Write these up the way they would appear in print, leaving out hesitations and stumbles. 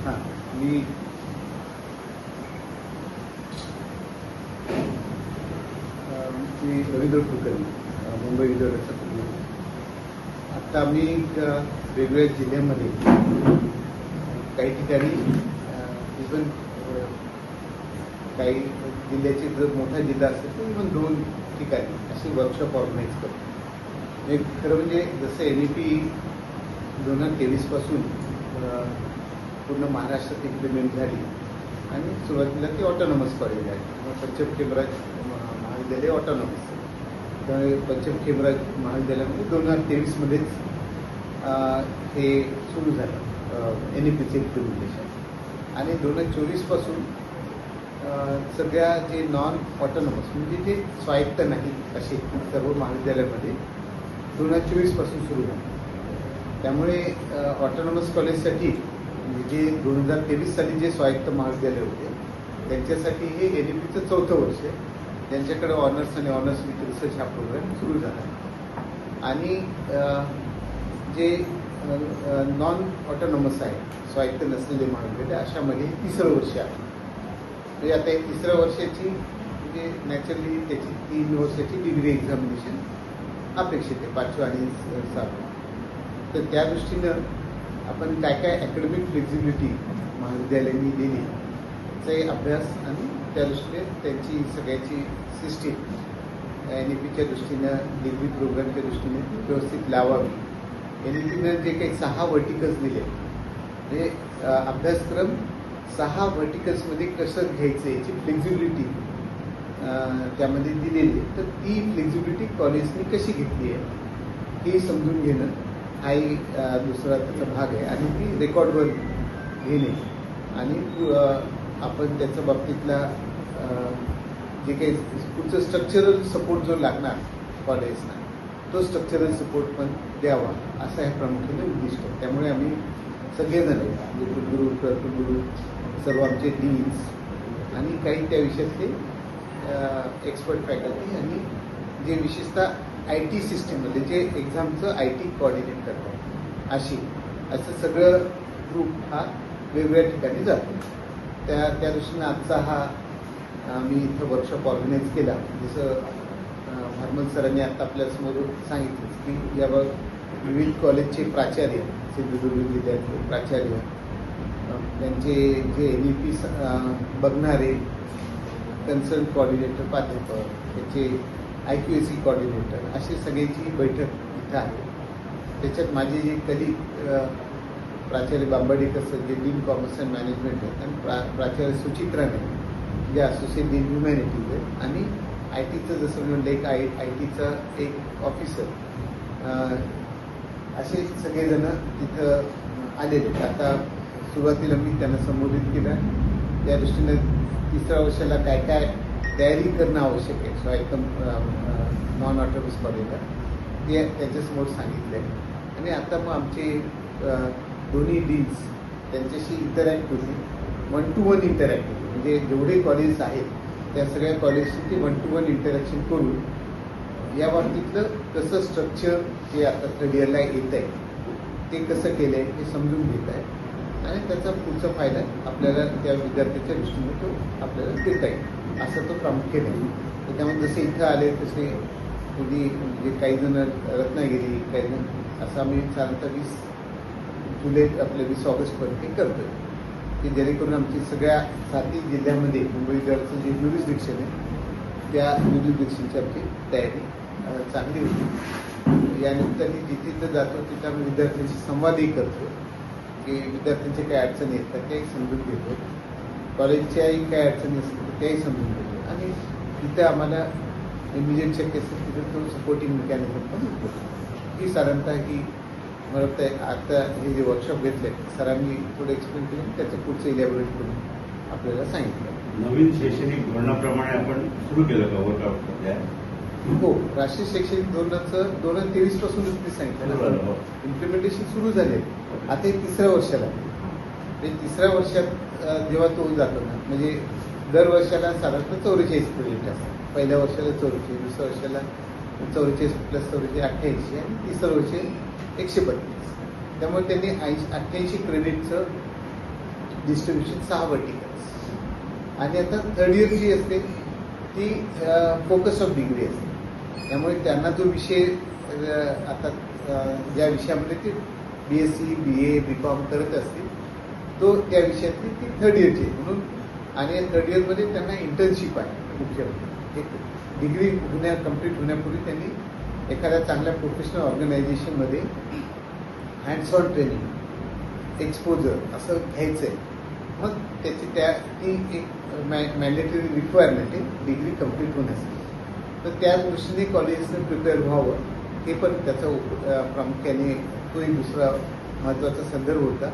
हां मी रवींद्र कुलकर्णी मुंबई विद्यापीठाचा कुलगुरू. आता आम्ही वेगवेगळ्या जिल्ह्यामध्ये काही ठिकाणी इव्हन काही जिल्ह्याचे जर मोठा जिल्हा असेल तर इव्हन 2 ठिकाणी अशी वर्कशॉप ऑर्गनाईज करतो. एक खरं म्हणजे जसं NEP 2023 पासून पूर्ण महाराष्ट्रात इम्प्लिमेंट झाली आणि सुरुवातीला ती ऑटोनॉमस कॉलेज आहे. पंचम खेमराज महाविद्यालय ऑटोनॉमस. त्यामुळे पंचम खेमराज महाविद्यालयामध्ये 2023 मध्येच हे सुरू झालं NEPचे इम्प्लिमेंटेशन. आणि 2024 पासून सगळ्या जे नॉन ऑटोनॉमस म्हणजे जे स्वायत्त नाही असे सर्व महाविद्यालयामध्ये 2024 पासून सुरू झालं. त्यामुळे ऑटोनॉमस कॉलेजसाठी म्हणजे जे 2023 साली जे स्वायत्त महाविद्यालय होते त्यांच्यासाठी हे NEPचं 4थं वर्ष आहे. ज्यांच्याकडे ऑनर्स आणि ऑनर्स विथ रिसर्च हा प्रोग्राम सुरू झाला. आणि जे नॉन ऑटोनॉमस आहे स्वायत्त नसलेले महाविद्यालय अशामध्ये 3रं वर्ष आहे. म्हणजे आता एक 3रं वर्षाची म्हणजे नॅचरली त्याची 3 वर्षाची डिग्री एक्झामिनेशन अपेक्षित आहे 5वी आणि 6वी. तर त्या दृष्टीनं आपण काय काय अकॅडमिक फ्लेक्झिबिलिटी महाविद्यालयांनी दिली त्याचाही अभ्यास आणि त्या दृष्टीने त्यांची सगळ्याची सिस्टीम NEPच्या दृष्टीनं डिग्री प्रोग्रामच्या दृष्टीने व्यवस्थित लावावी. NEPनं जे काही 6 व्हर्टिकल्स दिले म्हणजे अभ्यासक्रम 6 व्हर्टिकल्समध्ये कसं घ्यायचं याची फ्लेक्झिबिलिटी त्यामध्ये दिलेली आहे. तर ती फ्लेक्झिबिलिटी कॉलेजने कशी घेतली आहे हे समजून घेणं हाही दुसरा त्याचा भाग आहे. आणि ती रेकॉर्डवर घेणे आणि आपण त्याच्या बाबतीतला जे काही पुढचं स्ट्रक्चरल सपोर्ट जो लागणार कॉलेजना तो स्ट्रक्चरल सपोर्ट पण द्यावा असा हे प्रामुख्याने उद्दिष्ट आहे. त्यामुळे आम्ही सगळेजण म्हणजे कुलगुरू कुलगुरू सर्व आमचे डीन्स आणि काही त्या विषयातले एक्सपर्ट फॅकल्टी आणि जे विशेषतः IT सिस्टीममध्ये जे एक्झामचं IT कोऑर्डिनेट करतात असं सगळं ग्रुप हा वेगवेगळ्या ठिकाणी जातो. त्या दृष्टीनं आजचा हा आम्ही इथं वर्कशॉप ऑर्गनाईज केला. जसं हरमल सरांनी आता आपल्यासमोर सांगितलं की यावर विविध कॉलेजचे प्राचार्य सिंधुदुर्ग जिल्ह्यातले प्राचार्य त्यांचे जे NEP बघणारे कन्सर्न कोऑर्डिनेटर प्राध्यापक त्याचे IQAC कोऑर्डिनेटर अशी सगळ्यांची बैठक इथं आहे. त्याच्यात माझे जे कलिग प्राचार्य बांबाडेकर सर जे डीन कॉमर्स अँड मॅनेजमेंट आहेत आणि प्राचार्य सुचित्रा नाही जे असोसिएट डीन ह्युमॅनिटीज आहेत आणि ITचं जसं म्हणलं एक ITचा एक ऑफिसर असे सगळेजण तिथं आलेले आहेत. आता सुरुवातीला मी त्यांना संबोधित केलं. त्या दृष्टीनं 3ऱ्या वर्षाला काय काय तयारी करणं आवश्यक आहे स्वायत्त नॉन ऑटोनॉमस कॉलेजला ते त्यांच्यासमोर सांगितलं आहे. आणि आता मग आमचे दोन्ही डीन्स त्यांच्याशी इंटरॅक्ट होते 1 to 1 इंटरॅक्ट होते. म्हणजे जेवढे कॉलेजेस आहेत त्या सगळ्या कॉलेजशी ते 1 to 1 इंटरॅक्शन करून या बाबतीतलं कसं स्ट्रक्चर जे आता 3rd इयरला येत आहे ते कसं केलं आहे हे समजून घेत आहे आणि त्याचा पुढचा फायदा आपल्याला त्या विद्यार्थ्याच्या दृष्टीने तो आपल्याला देता येईल असं तो प्रामुख्याने आहे. तर त्यामुळे जसे इथं आले तसे म्हणजे काही जण रत्नागिरी काही जण असं आम्ही साधारणतः 20 जुलै आपल्या 20 ऑगस्टपर्यंत करतो की जेणेकरून आमची सगळ्या 7 जिल्ह्यामध्ये मुंबई विद्यार्थ्यांचं जे ज्युरिस्डिक्शन आहे त्या ज्युरिस्डिक्शनची आमची तयारी चांगली होती. यानिमित्ताने जिथे जातो तिथं आम्ही विद्यार्थ्यांशी संवादही करतो की विद्यार्थ्यांचे काही अडचणी येतात त्याही समजून घेतो. कॉलेजच्याही काही अडचणी असतील तर त्याही समजून घेतो. आणि तिथे आम्हाला इमिजिएट शक्य असेल तिथे तो सपोर्टिंग मेकॅनिझम पण उपलब्ध ही साधारणतः की मला वाटतं आता हे जे वर्कशॉप घेतलं आहे सरांनी थोडं एक्सप्लेन केलं त्याचं पुढचं इलॅबोरेट करून आपल्याला सांगितलं. नवीन शैक्षणिक धोरणाप्रमाणे आपण सुरू केलं का वर्कआउट सध्या? हो, राष्ट्रीय शैक्षणिक धोरणाचं 2023 पासूनच मी सांगितलं इम्प्लिमेंटेशन सुरू झाले. आता हे 3ऱ्या वर्षाला म्हणजे 3ऱ्या वर्षात जेव्हा तो जातो ना म्हणजे दर वर्षाला साधारणतः 44 प्रोजेक्ट असतात. पहिल्या वर्षाला 44, दुसऱ्या वर्षाला 44 प्लस 44 88 आणि 3रं वर्ष 132. त्यामुळे त्यांनी 88 क्रेडिटचं डिस्ट्रीब्युशन 6 वर्टिकल्स. आणि आता थर्ड इयर जी असते ती फोकस ऑफ डिग्री असते. त्यामुळे त्यांना जो विषय आता ज्या विषयामध्ये ते BSc BA BCom करत असतील तो त्या विषयातली ती थर्ड इयरची आहे. म्हणून आणि थर्ड इयरमध्ये त्यांना इंटर्नशिप आहे मुख्य. एक डिग्री कंप्लीट होण्यापूर्वी त्यांनी एखाद्या चांगल्या प्रोफेशनल ऑर्गनायझेशनमध्ये हँड्स ऑन ट्रेनिंग एक्सपोजर असं घ्यायचं आहे. मग त्याची ती एक मॅन्डेटरी रिक्वायरमेंट आहे डिग्री कंप्लीट होण्यासाठी. तर त्या दृष्टीने कॉलेजेसने प्रिपेअर व्हावं हे पण त्याचा प्रामुख्याने तो एक दुसरा महत्त्वाचा संदर्भ होता.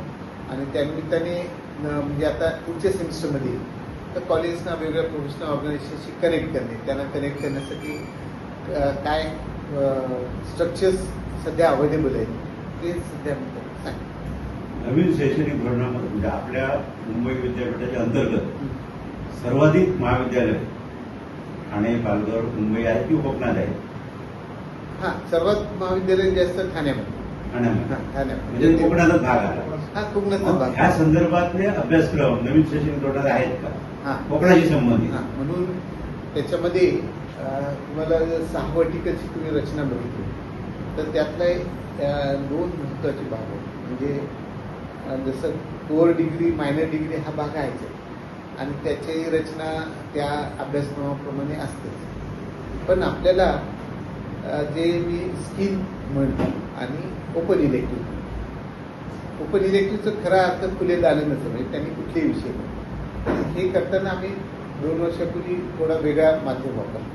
आणि त्यानिमित्ताने म्हणजे आता पुढच्या सेमिस्टरमध्ये तर कॉलेजेसना वेगवेगळ्या प्रोफेशनल ऑर्गनायझेशनशी कनेक्ट करणे, त्यांना कनेक्ट करण्यासाठी काय स्ट्रक्चर्स सध्या अवेलेबल आहेत ते सध्या सांग. नवीन शैक्षणिक धोरणामध्ये म्हणजे आपल्या मुंबई विद्यापीठाच्या अंतर्गत सर्वाधिक महाविद्यालय ठाणे, पालघर, मुंबई आहे की कोकणात आहे? हां, सर्वात महाविद्यालय जे असतं ठाण्यामध्ये. ठाण्यामध्ये ठाण्यामध्ये म्हणजे कोकणाचाच भाग आला. हा कोकणाचा भाग. ह्या संदर्भातले अभ्यासक्रम नवीन शैक्षणिक धोरणात आहेत का हां कोकणाशी संबंधित? हां, म्हणून त्याच्यामध्ये तुम्हाला 6 वर्टिकलची तुम्ही रचना बघितली तर त्यातला 2 महत्त्वाचे भाग आहेत. म्हणजे जसं कोर डिग्री मायनर डिग्री हा भाग आहेच आणि त्याची रचना त्या अभ्यासक्रमाप्रमाणे असतेच. पण आपल्याला जे मी स्किल म्हणतो आणि ओपन इलेक्टिव्हचं खरा अर्थ खुले दालन नसतं. म्हणजे त्यांनी कुठलेही विषय नाही. हे करताना आम्ही 2 वर्षापूर्वी थोडा वेगळा माध्यम वापरला.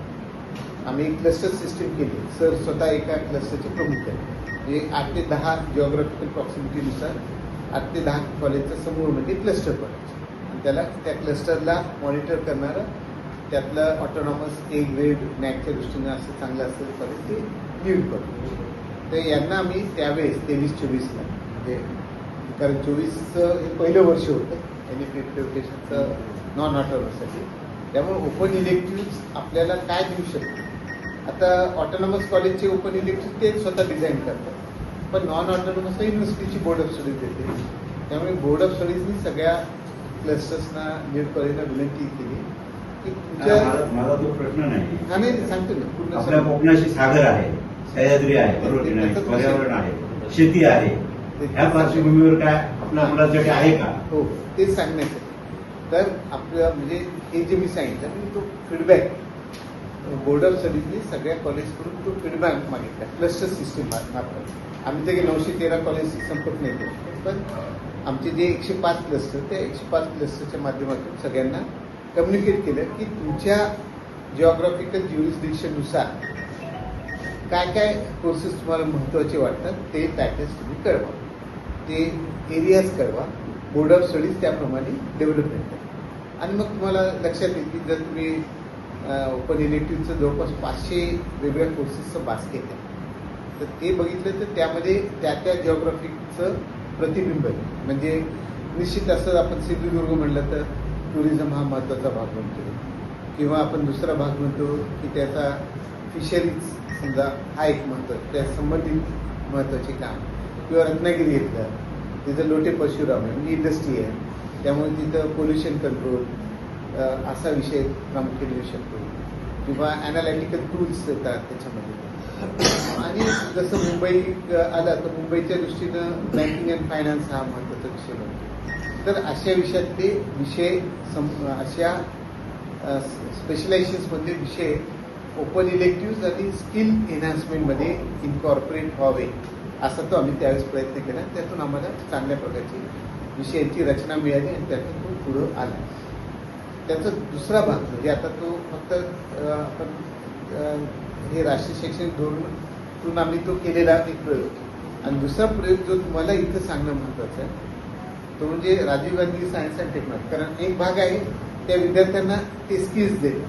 आम्ही एक क्लस्टर सिस्टीम केली. सर स्वतः एका क्लस्टरचे प्रमुख आहे. म्हणजे 8 ते 10 जिओग्राफिकल प्रॉक्सिमिटीनुसार 8 ते 10 कॉलेजचा समूह म्हणजे क्लस्टर कॉलेज. आणि त्याला त्या क्लस्टरला मॉनिटर करणारं त्यातलं ऑटोनॉमस A ग्रेड नॅकच्या दृष्टीनं असं चांगलं असलेलं कॉलेज ते लीड करतो. तर यांना आम्ही त्यावेळेस 23-24ला म्हणजे कारण 24चं हे पहिलं वर्ष होतं NEP एक्रिडिटेशनचं नॉन ऑटोनॉमससाठी. त्यामुळे ओपन इलेक्टिव्ह आपल्याला काय देऊ शकतो. आता ऑटोनॉमस कॉलेजचे ओपन इलेक्टिव्ह ते स्वतः डिझाईन करतात. पण नॉन ऑटोनॉमसला युनिव्हर्सिटीची बोर्ड ऑफ स्टडीज देते. त्यामुळे बोर्ड ऑफ स्टडीजनी सगळ्या क्लस्टर्सना नीट कॉलेजला विनंती केली की माझा तो प्रश्न नाही. आम्ही सांगतो ना पूर्ण आपल्या कोकणाशी सागर आहे, सह्याद्री आहे, बरोबर की नाही, पर्यावरण आहे, शेती आहे. ह्या पार्श्वभूमीवर काय आपल्या मुलांसाठी आहे का? हो तेच सांगण्याचं. तर आपलं म्हणजे हे जे मी सांगितलं मी तो फीडबॅक बोर्ड ऑफ स्टडीजनी सगळ्या कॉलेजकडून तो फीडबॅक मागितला क्लस्टर सिस्टीम मार्फत. आम्ही ते 913 कॉलेजशी संपर्क नाही केला. पण आमचे जे 105 क्लस्टर त्या 105 क्लस्टरच्या माध्यमातून सगळ्यांना कम्युनिकेट केलं की तुमच्या जिओग्राफिकल ज्युरिस्डिक्शननुसार काय काय कोर्सेस तुम्हाला महत्त्वाचे वाटतात ते पॅकेज तुम्ही कळवा, ते एरियाज कळवा. बोर्ड ऑफ स्टडीज त्याप्रमाणे डेव्हलपमेंट करा. आणि मग तुम्हाला लक्षात येईल की जर तुम्ही ओपन इलेक्टिव्हचं जवळपास 500 वेगवेगळ्या कोर्सेसचं बास्केट आहे. तर ते बघितलं तर त्यामध्ये त्या जिओग्राफिकचं प्रतिबिंब आहे. म्हणजे निश्चित असं आपण सिंधुदुर्ग म्हणलं तर टुरिझम हा महत्त्वाचा भाग म्हणतो किंवा आपण दुसरा भाग म्हणतो की त्याचा फिशरीज समजा हा एक महत्त्वाचा त्या संबंधित महत्त्वाचे काम. किंवा रत्नागिरी घेतलं तिथं लोटे परशुराम आहे म्हणजे इंडस्ट्री आहे. त्यामुळे तिथं पोल्युशन कंट्रोल असा विषय प्रामुख्याने येऊ शकतो. किंवा ॲनालिटिकल टूल्स येतात त्याच्यामध्ये. आणि जसं मुंबई आला तर मुंबईच्या दृष्टीनं बँकिंग अँड फायनान्स हा महत्त्वाचा विषय बनतो. तर अशा विषयातले विषय अशा स्पेशलायझेशन्समधले विषय ओपन इलेक्टिव्ह आणि स्किल एन्हान्समेंटमध्ये इन्कॉर्पोरेट व्हावे असा तो आम्ही त्यावेळेस प्रयत्न केला. त्यातून आम्हाला चांगल्या प्रकारची विषयांची रचना मिळाली आणि त्यातून तो पुढं आला. त्याचा दुसरा भाग म्हणजे आता तो फक्त आपण हे राष्ट्रीय शैक्षणिक धोरणातून आम्ही तो केलेला एक प्रयोग. आणि दुसरा प्रयोग जो तुम्हाला इथं सांगणं महत्त्वाचं आहे तो म्हणजे Rajiv Gandhi science and technology. कारण एक भाग आहे त्या विद्यार्थ्यांना ते स्किल्स देत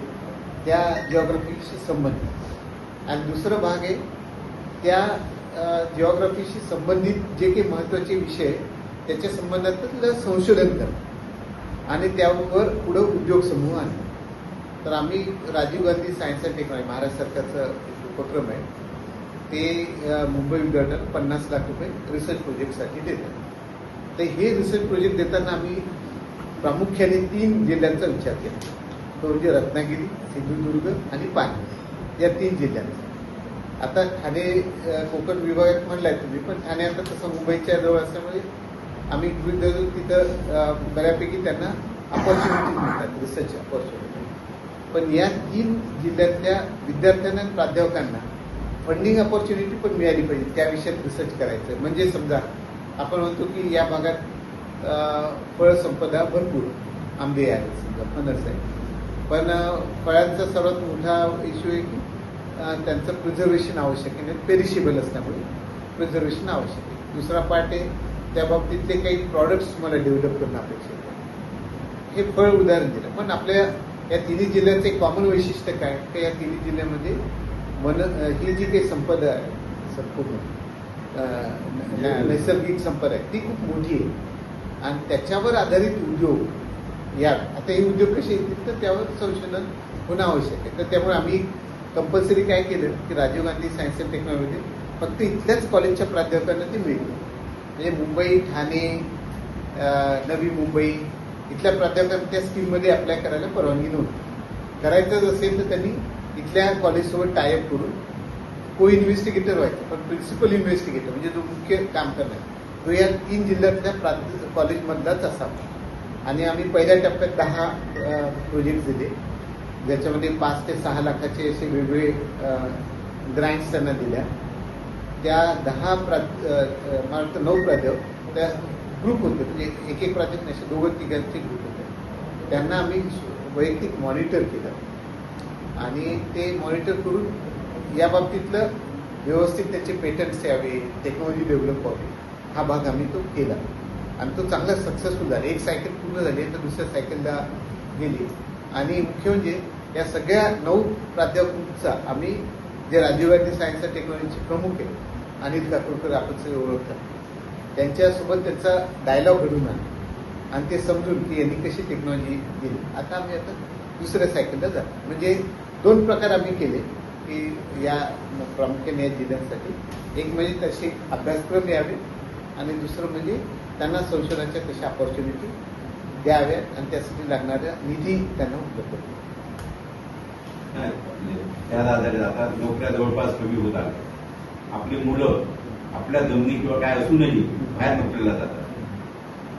त्या जिओग्राफीशी संबंधित आणि दुसरा भाग आहे त्या जिओग्राफीशी संबंधित जे काही महत्त्वाचे विषय त्याच्या संबंधातलं संशोधन करणं आणि त्यावर पुढं उद्योग समूह आणणं. तर आम्ही Rajiv Gandhi science and technology Maharashtra सरकारचा उपक्रम आहे ते मुंबई विद्यापीठाला 50 लाख रुपये रिसर्च प्रोजेक्टसाठी देतात. तर हे रिसर्च प्रोजेक्ट देताना आम्ही प्रामुख्याने 3 जिल्ह्यांचा विचार केला. तो म्हणजे रत्नागिरी, सिंधुदुर्ग आणि पालघर या 3 जिल्ह्यांचा. आता ठाणे कोकण विभागात म्हणलाय तुम्ही, पण ठाणे आता तसं मुंबईच्या जवळ असल्यामुळे आम्ही गृहीत धरू तिथं बऱ्यापैकी त्यांना अपॉर्च्युनिटीज मिळतात, रिसर्च अपॉर्च्युनिटी. पण या 3 जिल्ह्यातल्या विद्यार्थ्यांना आणि प्राध्यापकांना फंडिंग अपॉर्च्युनिटी पण मिळाली पाहिजे त्या विषयात रिसर्च करायचं. म्हणजे समजा आपण म्हणतो की या भागात फळसंपदा भरपूर, आंबे आहेत, समजा फणस आहे, पण फळांचा सर्वात मोठा इश्यू आहे की त्यांचं प्रिझर्वेशन आवश्यक आहे, पेरिशेबल असल्यामुळे प्रिझर्वेशन आवश्यक आहे. दुसरा पार्ट आहे त्या बाबतीतले काही प्रॉडक्ट्स मला डेव्हलप करणं अपेक्षित आहे. हे फळ उदाहरण दिलं. पण आपल्या या 3 जिल्ह्याचं एक कॉमन वैशिष्ट्य काय की या 3 जिल्ह्यामध्ये ही जी काही संपदा आहे संपूर्ण नैसर्गिक संपदा आहे ती खूप मोठी आहे आणि त्याच्यावर आधारित उद्योग या आता हे उद्योग कसे येतील तर त्यावर संशोधन होणं आवश्यक आहे. तर त्यामुळे आम्ही कंपल्सरी काय केलं की Rajiv Gandhi science and technology फक्त इथल्याच कॉलेजच्या प्राध्यापकांना ती मिळते. म्हणजे मुंबई, ठाणे, नवी मुंबई इथल्या प्राध्यापकांना त्या स्कीममध्ये अप्लाय करायला परवानगी नव्हती. करायचं असेल तर त्यांनी इथल्या कॉलेजसोबत टायअप करून को इन्व्हेस्टिगेटर व्हायचं, पण प्रिन्सिपल इन्व्हेस्टिगेटर म्हणजे जो मुख्य काम करणार तो या 3 जिल्ह्यातल्या कॉलेजमधलाच असावा. आणि आम्ही पहिल्या टप्प्यात 10 प्रोजेक्ट दिले, ज्याच्यामध्ये 5 ते 6 लाखाचे असे वेगवेगळे ग्रँट्स त्यांना दिल्या. त्या 10 मला वाटतं 9 प्राध्यापक त्या ग्रुप होते, म्हणजे एक प्राध्यापक नाही, 2-3 ग्रुप होते. त्यांना आम्ही वैयक्तिक मॉनिटर केलं आणि ते मॉनिटर करून या बाबतीतलं व्यवस्थित त्याचे पेटंट्स यावे, टेक्नॉलॉजी डेव्हलप व्हावी, हा भाग आम्ही तो केला आणि तो चांगला सक्सेसफुल झाला. एक सायकल पूर्ण झाली तर दुसऱ्या सायकलला गेली. आणि मुख्य म्हणजे या सगळ्या 9 प्राध्यापकांचा आम्ही जे राजीव गांधी सायन्स अँड टेक्नॉलॉजीचे प्रमुख आहेत अनिल काकोडकर, आपण सगळे ओळखतात, त्यांच्यासोबत त्यांचा डायलॉग घडून आणला आणि ते समजून की यांनी कशी टेक्नॉलॉजी गेली. आता आम्ही दुसऱ्या सायकलला जातो. म्हणजे 2 प्रकार आम्ही केले की या प्रामुख्याने या जिल्ह्यांसाठी. एक म्हणजे तसे अभ्यासक्रम यावे आणि दुसरं म्हणजे त्यांना संशोधनाच्या तशा अपॉर्च्युनिटी द्याव्या आणि त्यासाठी लागणारा निधी त्यांना उपलब्ध करू. त्याला आधारित आता नोकऱ्या जवळपास कमी होत आल्या. आपली मुलं आपल्या जमिनी किंवा काय असूनही बाहेर नोकरीला जातात.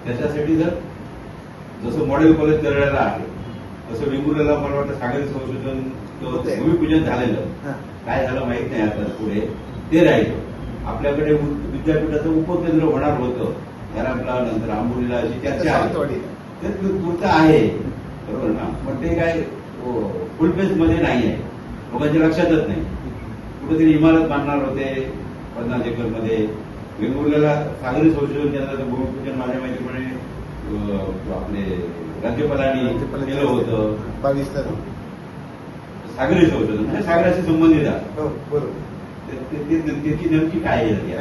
त्याच्यासाठी जर जसं मॉडेल कॉलेज करायला आहे तसं वेंगुर्ल्याला मला वाटतं सागरी संशोधन भूमिपूजन झालेलं, काय झालं माहित नाही आता पुढे ते राहिलं. आपल्याकडे विद्यापीठाचं उपकेंद्र होणार होतं घरातला, नंतर आंबोलीला अशी चर्चा आहे. ते पुरतं आहे बरोबर ना, पण ते काय फुल फेज मध्ये नाही आहे, लोकांच्या लक्षातच नाही. कुठेतरी इमारत बांधणार होते 50 एकर मध्ये. वेंगुर्ल्याला सागरी संशोधन केंद्राचं भूमिपूजन माझ्या माहितीप्रमाणे आपले राज्यपालांनी केलं होतं. 22 सागरी संशोधन म्हणजे सागराशी संबंधित आहे. हो बरोबर. त्याची नेमकी काय आहे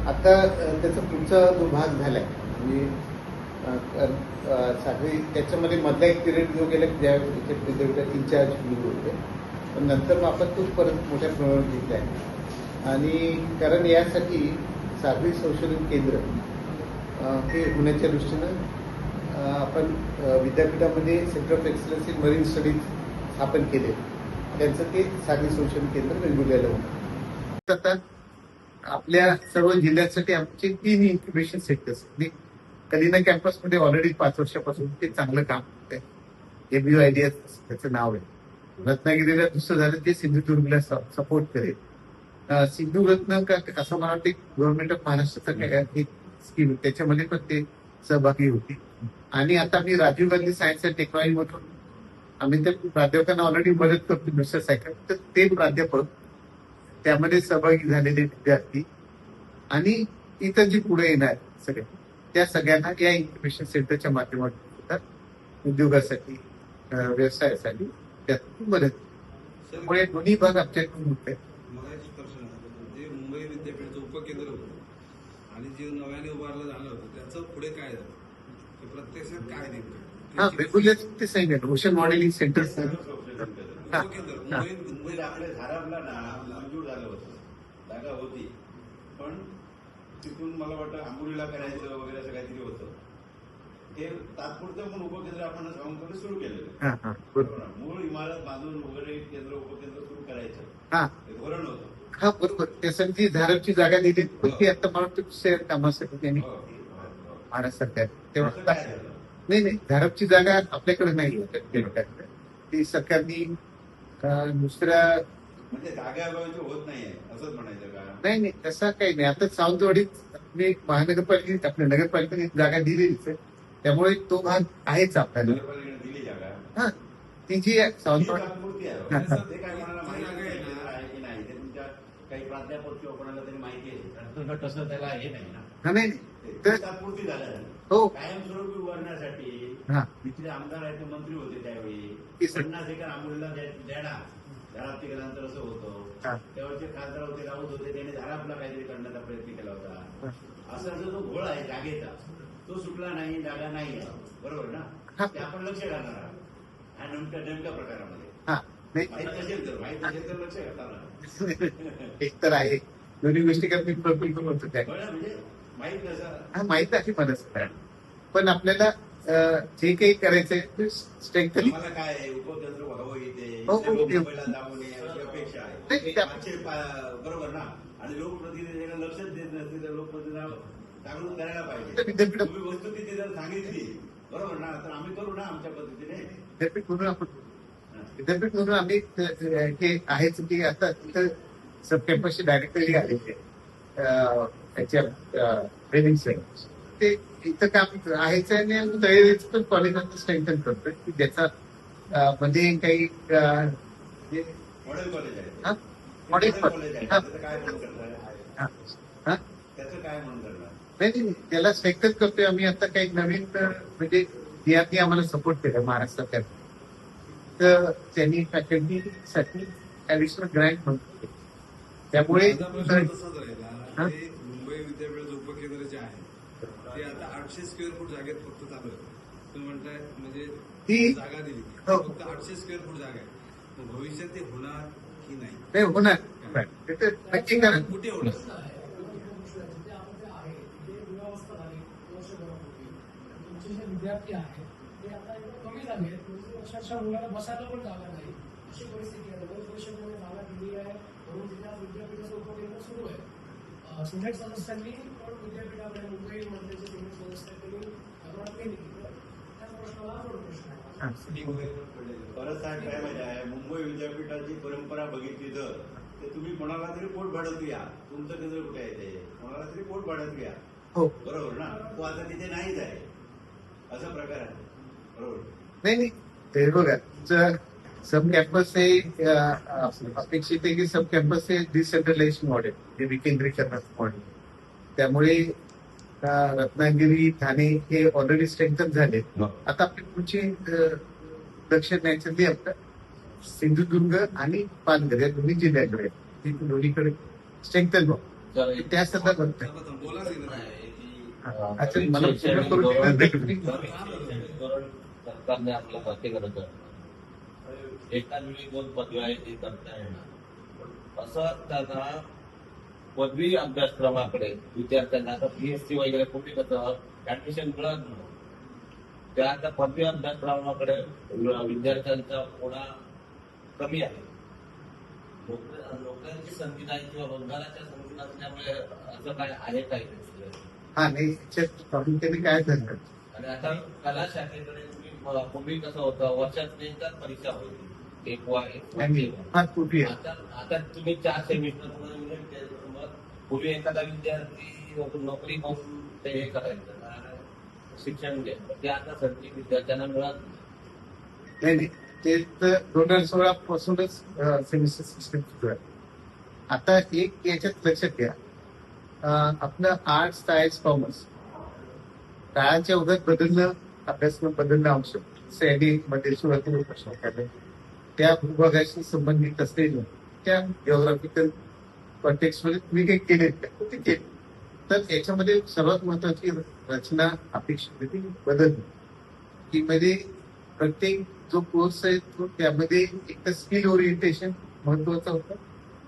आता त्याचा पुढचा जो भाग झालाय म्हणजे सागरी त्याच्यामध्ये मधला एक पिरियड जो गेला ज्यावेळेस इन्चार्ज होते, पण नंतर मग आपण तोच परत मोठ्या प्रमाणावर घेतला आहे. आणि कारण यासाठी सागरी संशोधन केंद्र हे होण्याच्या दृष्टीनं आपण विद्यापीठामध्ये centre of excellence in marine studies स्थापन केले. त्यांचं ते सागरी संशोधन केंद्र वेंगुर्ल्याला होतं. आता आपल्या सर्व जिल्ह्यांसाठी आमचे 3 इन्क्युबेशन सेंटर्स कलिना कॅम्पसमध्ये ऑलरेडी 5 वर्षापासून ते चांगलं काम होत आहे. एबीयू आयडियाज त्याचं नाव आहे. रत्नागिरीला दुसरं झालं ते सिंधुदुर्गला सपोर्ट करेल. सिंधुरत्न असं मला वाटतं गव्हर्नमेंट ऑफ महाराष्ट्राचं एक स्कीम त्याच्यामध्ये पण ते सहभागी होती. आणि आता मी Rajiv Gandhi science and technology मधून आम्ही त्या प्राध्यापकांना ऑलरेडी मदत करतो दुसऱ्या सायकल, तर ते प्राध्यापक त्यामध्ये सहभागी झालेले विद्यार्थी आणि इतर जे पुढे येणार सगळे त्या सगळ्यांना या इन्क्युबेशन सेंटरच्या माध्यमातून उद्योगासाठी व्यवसायासाठी त्यात मदत. त्यामुळे दोन्ही भाग आमच्याकडून होत आहेत. जे मुंबई विद्यापीठाचं उपकेंद्र होतं आणि जे नव्याने उभारलं झालं होतं त्याचं पुढे काय झालं ते प्रत्यक्षात काय नेमकं वेगवेगळे ते सांगितलं ओशन मॉडेलिंग सेंटर आपल्या झाडाला मंजूर झालं होतं, जागा होती, पण तिथून मला वाटतं आंबोलीला करायचं वगैरे असं काहीतरी होतं. हे तात्पुरतं म्हणून उपकेंद्र आपण गावांकडे सुरू केलेलं आहे. हा हा बरोबर मूळ इमारत बांधून वगैरे केंद्र उपकेंद्र सुरू करायचं हा हे धोरण होतं. हा बरोबर त्यासाठी धाराची जागा दिली होती आता मला वाटतं शहर कामासाठी त्यांनी हो, हो, हो. महाराष्ट्र सरकार असं तेव्हा काय झालं? नाही धारपची जागा आपल्याकडे नाही ती सरकारने दुसऱ्या म्हणजे जागा होत नाहीये असंच म्हणायचं का? नाही तसा काही नाही आता सावंतवाडीत मी महानगरपालिकेत आपल्या नगरपालिकेने जागा दिलेलीच आहे त्यामुळे तो भाग आहेच आपल्याला नगरपालिकेने दिली जागा हा ती जी आहे, ही सावंतवाडी तात्पुरती आहे. हा, हा. ते काय कोणाला माहिती आहे की नाही ते तुमच्या काही प्राध्यापक किंवा कोणाला तरी माहिती आहे तसं त्याला हे नाही ना हा नाही ते तर तात्पुरती झालं हो कायमस्वरूपी उभारण्यासाठी हा तिथले आमदार आहेत ते मंत्री होते त्यावेळी की सर- 50 एकर आंबोलीला देणार धाराप केल्यानंतर असं होतं हा. त्यावरचे खासदार होते राऊत होते त्यांनी धारापला काहीतरी करण्याचा प्रयत्न केला होता. हा. असा जो घोळ आहे जागेचा तो सुटला नाही जागा नाही आहे बरोबर ना हा. ते आपण लक्ष घालणार आहोत ह्या नेमक्या प्रकारामध्ये हा नाही माहित नसेल तर लक्ष घालणार एक तर आहे दोन्ही गोष्टी का मी प्रकल्प म्हणतो त्या म्हणजे माहित नसं हा माहित आहे मला सगळं. पण आपल्याला जे काही करायचंय ते स्ट्रेंथली आम्हाला काय आहे, उपकेंद्र व्हावं इथे हो, इथे लोक हो. मुंबईला जाऊ नये अशी अपेक्षा आहे नाही, त्या- बरोबर ना आणि लोकप्रतिनिधीला लक्षच देत नसतील तर लोकप्रतिनिधीला जागृत करायला तर पाहिजे. विद्यापीठ तुम्ही वस्तुस्थिती जर सांगितली बरोबर ना तर आम्ही करू ना आमच्या पद्धतीने. विद्यापीठ म्हणून आपण विद्यापीठ म्हणून आम्ही हे आहेच की आता तिथं सब कॅम्पसचे डायरेक्टरही आलेले त्याच्या ट्रेनिंग सेंटर ते इथं काम आहेच आणि आम्ही तयारीच पण कॉलेजांचं स्ट्रेंथन करतोय की ज्याचा मध्ये काही मॉडेल कॉलेज हा? आहे मॉडेल कॉलेज आहे हा. त्याचं काय म्हणून करताय हा. हा? त्याचं काय म्हणून करणार नाही त्याला स्ट्रेंथन करतोय आम्ही आता काही नवीन म्हणजे DRT आम्हाला सपोर्ट केला महाराष्ट्र सरकार तर त्यांनी फॅकल्टीसाठी ऍडिशनल ग्रँट म्हणतो त्यामुळे माझा प्रश्न तसाच राहिला हा? ते मुंबई विद्यापीठाचं उपकेंद्र जे आहे ते आता 800 स्क्वेअर फूट जागेत फक्त चालू आहे. तुम्ही म्हणताय म्हणजे ती- जागा दिली हो. फक्त 800 स्क्वेअर फूट जागा आहे मग भविष्यात ते होणार की नाही नाही होणार ते तर नक्की करा कुठे होणार विद्यार्थी आहेत ते आता एवढं कमी झाले आहेत म्हणजे अक्षरशः मुलाला बसायला पण जागा नाही अशी परिस्थिती आहे. दोन वर्षापूर्वी जागा दिली आहे म्हणून तिच्या विद्यापीठाचं उपकेंद्र सुरू आहे. सिनेट सदस्यांनी पण विद्यापीठाकडे मुंबईमधले जे सिनेट सदस्य आहेत त्यांनी तक्रार केली त्याच प्रश्नाला जोड प्रश्न आहे. परत साहेब काय माहिती आहे मुंबई विद्यापीठाची परंपरा बघितली तर ते तुम्ही कोणाला तरी पोट भाडत घ्या तुमचं केंद्र कुठे आहे ते कोणाला तरी पोट भाडत घ्या हो बरोबर ना तो आता तिथे नाहीच आहे असा प्रकार आहे बरोबर. नाही ते बघा जर सब कॅम्पस हे अपेक्षित आहे की सब कॅम्पस हे डिसेंट्रलाइज मॉडेल हे विकेंद्रीकरणाचं मॉडेल त्यामुळे रत्नागिरी ठाणे हे ऑलरेडी स्ट्रेंथन झाले आता आपली पुढची लक्ष नॅचरली आपलं सिंधुदुर्ग आणि पालघर या दोन्ही जिल्ह्याकडे दोन्हीकडे स्ट्रेंथन त्या संदर्भात बोलाच अच्छा मला पूर्ण करून दिलं. सरकारने आपलं खाते करत एकाच वेळी 2 पदव्या आहेत ते करता येणार असं असताना पदवी अभ्यासक्रमाकडे विद्यार्थ्यांना आता PhD वगैरे कुठे कसं ऍडमिशन मिळत नाही त्या आता पदवी अभ्यासक्रमाकडे विद्यार्थ्यांचा थोडा कमी आहे. नोकऱ्यांची संधी नाही किंवा रोजगाराच्या संधी नसल्यामुळे असं काय आहे काय हा नाही याच्यात प्रामुख्याने काय झालं आणि आता कला शाखेकडे तुम्ही पूर्वी कसं होतं वर्षात एकदाच परीक्षा होती फार कुठे आहे आता तुम्ही 4 सेमिस्टर पूर्वी एखादा विद्यार्थी नोकरी करून ते हे करायचं शिक्षण घ्यायचं ते आता संधी विद्यार्थ्यांना मिळत नाही. नाही ते तर 2016 पासूनच सेमिस्टर सिस्टम सुरू आहे. आता एक याच्यात लक्षात घ्या आपलं आर्ट्स सायन्स कॉमर्स काळाच्या ओघात बदलणं अभ्यासक्रम बदलणं आवश्यक सैनिक मध्ये सुरुवातीला प्रश्न काढले त्या भूभागाशी संबंधित असलेलं त्या जिओग्राफिकल कॉन्टेक्स्टमध्ये तुम्ही काही केले ते केले तर याच्यामध्ये सर्वात महत्वाची रचना अपेक्षित होती बदलली की मध्ये प्रत्येक जो कोर्स आहे तो त्यामध्ये एक तर स्किल ओरिएंटेशन महत्वाचा होता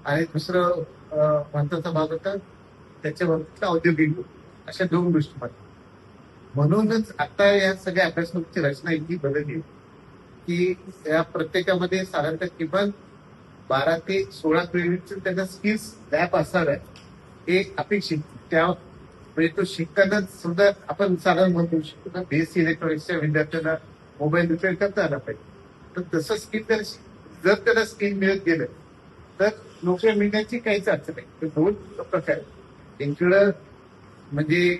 आणि दुसरं महत्वाचा भाग होता त्याच्यावरती औद्योगिक अशा 2 गोष्टी म्हणूनच आता या सगळ्या अभ्यासक्रमाची रचना इतकी बदलली की या प्रत्येकामध्ये साधारणतः किमान 12 ते 16 क्रेडिटचं त्यांना स्किल्स लॅब असाव्या हे अपेक्षित. त्या म्हणजे तो शिकताना सुद्धा आपण साधारण म्हणतो शकतो ना, बीएससी इलेक्ट्रॉनिक्सच्या विद्यार्थ्यांना मोबाईल रिपेअर करता आला पाहिजे. तर तसं स्किल जर त्याला स्किल मिळत गेलं तर नोकऱ्या मिळण्याची काहीच अडचण नाही. तर दोन प्रकार त्यांच्याकडं म्हणजे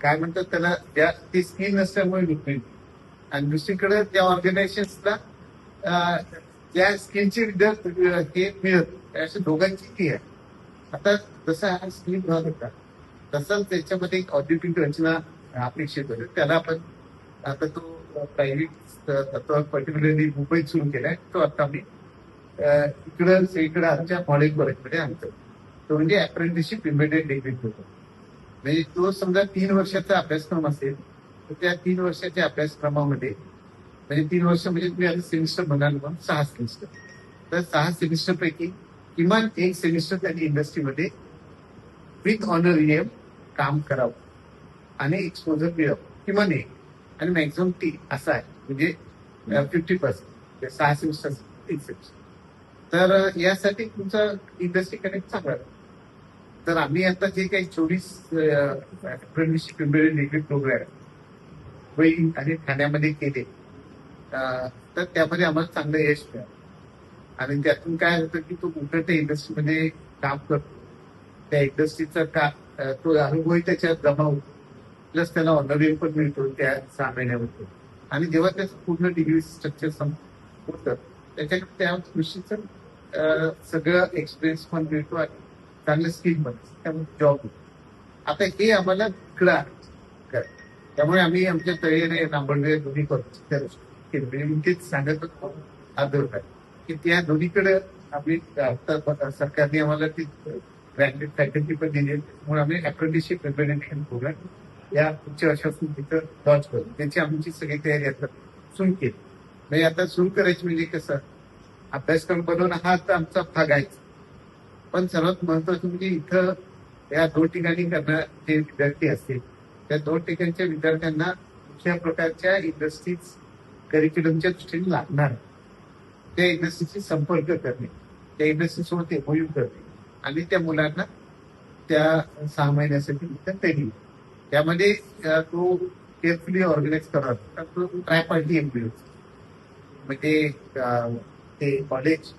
काय म्हणतात त्याला त्या ती स्किल नसल्यामुळे नोकरी, आणि दुसरीकडे त्या ऑर्गनायझेशन्सला त्या स्किलचे विद्यार्थी हे मिळत, अशा दोघांची ती आहे. आता जसा हा स्किल भाग होता तसाच त्याच्यामध्ये एक औद्योगिक रचना अपेक्षित होती. त्याला आपण आता तो प्रायव्हेट पर्टिक्युलरली मुंबईत सुरू केलाय. तो आता आम्ही इकडं सगळीकडे आमच्या मॉडेल कॉलेजमध्ये आणतो. तो म्हणजे अप्रेंटिसशिप इम्बेडेड डिग्री होतो. म्हणजे तो समजा 3 वर्षाचा अभ्यासक्रम असेल तर त्या 3 वर्षाच्या अभ्यासक्रमामध्ये म्हणजे 3 वर्ष म्हणजे तुम्ही आता सेमिस्टर म्हणाल मग 6 सेमिस्टर, तर 6 सेमिस्टर पैकी किमान 1 सेमिस्टर त्यांनी इंडस्ट्रीमध्ये विथ ऑनर काम करावं आणि एक्सपोजर मिळावं, किमान 1 आणि मॅक्झिमम 3 असं आहे. म्हणजे 50% 6 सेमिस्टर 3 सेमिस्टर. तर यासाठी तुमचा इंडस्ट्री कनेक्ट चांगला आहे. तर आम्ही आता जे काही 24 apprenticeship embedded degree programme Mumbai आणि ठाण्यामध्ये केले तर त्यामध्ये आम्हाला चांगलं यश मिळालं. आणि त्यातून काय होतं की तो कुठं त्या इंडस्ट्रीमध्ये काम करतो, त्या इंडस्ट्रीचा का तो अनुभवही त्याच्यात जमा होतो, प्लस त्याला ऑनररी पण मिळतो त्या 6 महिन्यामध्ये. आणि जेव्हा त्याचं पूर्ण डिग्री स्ट्रक्चर होतं त्याच्याकडे त्या गोष्टीचं सगळं एक्सपिरियन्स पण मिळतो आणि चांगलं स्किल बनतो, त्यामुळे जॉब होतो. आता हे आम्हाला कळा, त्यामुळे आम्ही आमच्या तळेने नांबर्डे दोन्ही करतो त्या गोष्टी म्हणजे मी तेच सांगत होतो आदर की त्या दोन्हीकडे आम्ही आता सरकारने आम्हाला ती ग्रँटेड फॅकल्टी पण दिली आहे. त्यामुळे आम्ही अप्रेंटिसशिप इम्प्लिमेंटेशन प्रोग्राम या पुढच्या वर्षापासून तिथं लॉन्च करू. त्याची आमची सगळी तयारी आता सुरू केली. म्हणजे आता सुरू करायची म्हणजे कसं अभ्यासक्रम बनवणं हा तर आमचा भाग आहे, पण सर्वात महत्वाचं म्हणजे इथं या 2 ठिकाणी करणारे जे विद्यार्थी असतील त्या 2 ठिकाणच्या विद्यार्थ्यांना कुठल्या प्रकारच्या इंडस्ट्रीज करिक्युलमच्या दृष्टीने लागणार त्या इंडस्ट्रीशी संपर्क करणे, त्या इंडस्ट्रीसोबत एमओयू करणे आणि त्या मुलांना त्या 6 महिन्यासाठी ट्रेनिंग. त्यामध्ये तो केअरफुली ऑर्गनाईज करावा. तो ट्रायपार्टी एमओयू म्हणजे ते कॉलेज,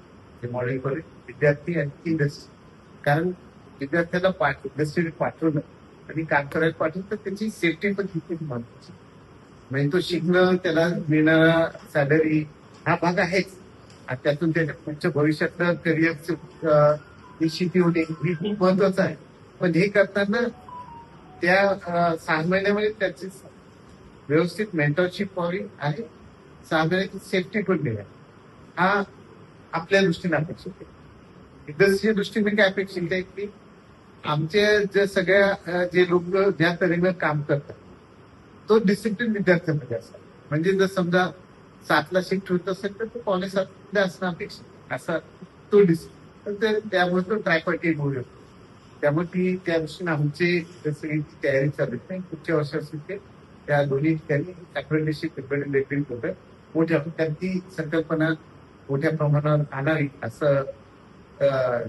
ते मॉडेल कॉलेज, विद्यार्थी आणि इंडस्ट्री. कारण विद्यार्थ्याला इंडस्ट्रीत पाठवलं आणि काम करायला पाठवलं तर त्याची सेफ्टी पण तितकीच महत्वाची. म्हणजे तो शिकणं, त्याला मिळणारा सॅलरी हा भाग आहेच, आणि त्यातून त्याच्या पुढच्या भविष्यातलं करिअरचं निश्चिती होणे ही खूप महत्वाचं आहे. पण हे करताना त्या 6 महिन्यामध्ये त्याची व्यवस्थित मेंटरशिप व्हावी आणि 6 महिन्याची सेफ्टी पण मिळावी हा आपल्या दृष्टीने अपेक्षित आहे. इंडस्ट्रीच्या दृष्टीने काय अपेक्षित आहे की आमचे जे सगळ्या जे लोक ज्या तऱ्हेनं काम करतात तो डिसिप्लिन विद्यार्थ्यांमध्ये असतात. म्हणजे जर समजा 7ला शिफ्ट होत असेल तर तो कॉलेज 7ला असणं अपेक्षित असा तो डिसिप्लिन. तर त्यामुळे तो ट्रायपार्टी होऊ शकतो. त्यामुळे ती त्या दृष्टीने आमची सगळी तयारी चालू आहे. पुढच्या वर्षापासून ते त्या दोन्ही ठिकाणी अप्रेंटिसशिप इम्प्लिमेंटेशन होतं. मोठ्या त्यांची संकल्पना मोठ्या प्रमाणावर आणावी असं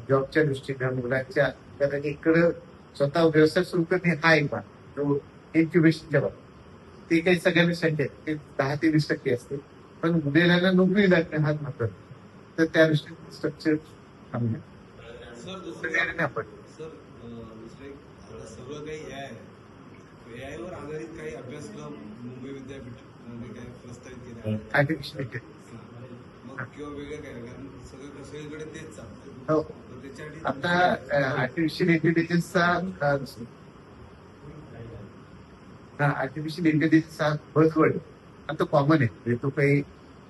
जॉबच्या दृष्टीने मुलांच्या. कारण इकडं स्वतः व्यवसाय सुरू करणे हा एक भाग जो इन्क्युबेशनच्या बाबतीत ते काही सगळ्यांना शक्य आहे, ते 10 ते 20% असते, पण मुलांना नोकरी लागणे हा महत्वाचा. तर त्या दृष्टीने स्ट्रक्चर सर दुसरं आपण दुसरे आता सगळं काही AI वर आधारित काही अभ्यासक्रम मुंबई विद्यापीठाने काही प्रस्तावित केले आहेत आर्टिफिशियल इंटेलिजन्स मग किंवा वेगळं काय, कारण सगळीकडे तेच चालतं. हो. तर त्याच्यासाठी आता आर्टिफिशियल इंटेलिजन्सचा आर्टिफिशियल इंटेलिजन्सचा बझवर्ड आता कॉमन आहे. म्हणजे तो काही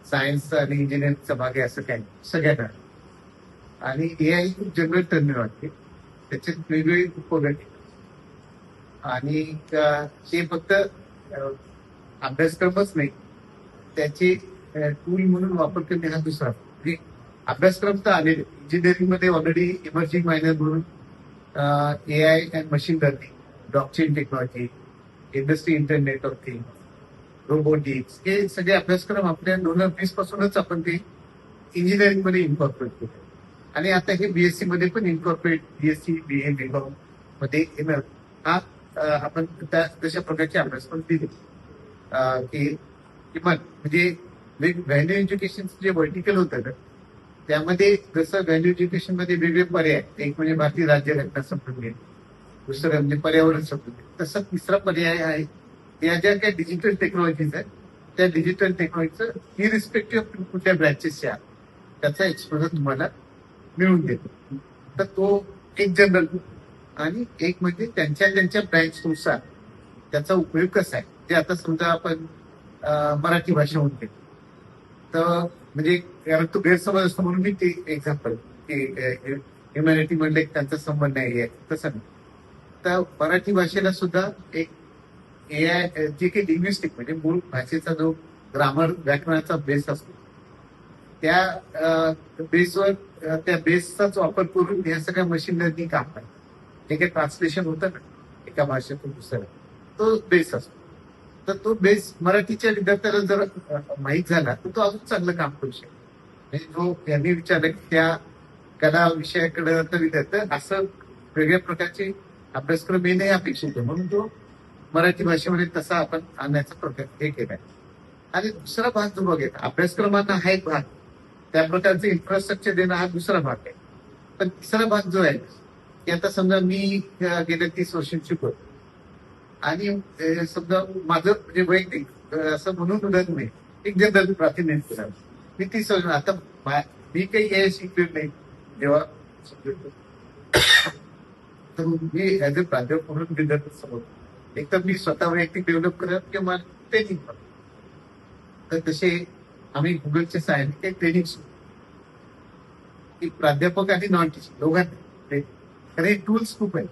सायन्स आणि इंजिनिअरिंगचा भाग आहे असं काही सगळ्यांना. आणि AI खूप जनरल टर्म वाटते, त्याच्यात वेगवेगळी उपयोग आणि ते फक्त अभ्यासक्रमच नाही, त्याचे टूल म्हणून वापर करणे हा दुसरा. म्हणजे अभ्यासक्रम तर आलेले इंजिनिअरिंग मध्ये ऑलरेडी इमर्जिंग मायनर म्हणून AI and machine learning, blockchain technology, industry internet of thing, robotics, हे सगळे अभ्यासक्रम आपल्या 2020 पासूनच आपण ते इंजिनिअरिंग मध्ये इन्कॉर्पोरेट केले. आणि आता हे बीएससी मध्ये पण इन्कॉर्पोरेट, बीएससी बीए बीकॉम मध्ये येणार हा आपण तशा प्रकारचे अभ्यासक्रम दिले की किमान म्हणजे व्हॅल्यू एज्युकेशन जे व्हर्टिकल होतं ना त्यामध्ये जसं व्हॅल्यू एज्युकेशन मध्ये वेगवेगळे पर्याय, एक म्हणजे भारतीय राज्यघटना समजून घेणे, दुसरं म्हणजे पर्यावरण समजून घेणे, तसा तिसरा पर्याय आहे या ज्या काही डिजिटल टेक्नॉलॉजीज आहेत त्या डिजिटल टेक्नॉलॉजीचं इरिस्पेक्टिव्ह कुठल्या ब्रँचेसच्या त्याचा एक्सपोजर तुम्हाला मिळून देतो. तर तो एक जनरल आणि एक म्हणजे त्यांच्या ब्रँचनुसार त्याचा उपयोग कसा आहे. जे आता समजा आपण मराठी भाषा म्हणते तर म्हणजे कारण तो गैरसमज असतो म्हणून मी ते एक्झाम्पल की ह्युमॅनिटी मधले त्यांचा संबंध नाही आहे तसं नाही. तर मराठी भाषेला सुद्धा एक एआय जे काही लिंग्विस्टिक म्हणजे मूळ भाषेचा जो ग्रामर व्याकरणाचा बेस असतो त्या बेसवर त्या बेसचाच वापर करून या सगळ्या मशीन लर्निंग काम आहे. जे काही ट्रान्सलेशन होतं ना एका भाषेतून दुसऱ्या तो बेस असतो. तर तो बेस मराठीच्या विद्यार्थ्याला जर माहीत झाला तर तो अजून चांगलं काम करू शकतो. म्हणजे जो यांनी विचारलं की त्या कला विषयाकडे तर विद्यार्थी असं वेगळ्या प्रकारचे अभ्यासक्रम येणे अपेक्षित आहे म्हणून तो मराठी भाषेमध्ये तसा आपण आणण्याचा प्रकार हे केलाय. आणि दुसरा भाग जो बघेल अभ्यासक्रमांना हा एक भाग त्या प्रकारचं इन्फ्रास्ट्रक्चर देणं हा दुसरा भाग आहे. पण तिसरा भाग जो आहे की आता समजा मी गेल्या 30 वर्ष शिकवतो आणि समजा माझं म्हणजे वैयक्तिक असं म्हणून उदाहरण नाही एक जनरल प्रातिनिधिक करावं. मी 30 वर्ष आता मी काही हे शिकलेलं नाही जेव्हा तर मी ऍज अ प्राध्यापक म्हणून विद्यार्थी समोर एक तर मी स्वतः वैयक्तिक डेव्हलप करत किंवा ट्रेनिंग करतो. तर तसे आम्ही गुगलच्या सहाय्याने ट्रेनिंग सुरू की प्राध्यापक आणि नॉन टीचिंग दोघांना कारण हे टूल्स खूप आहेत.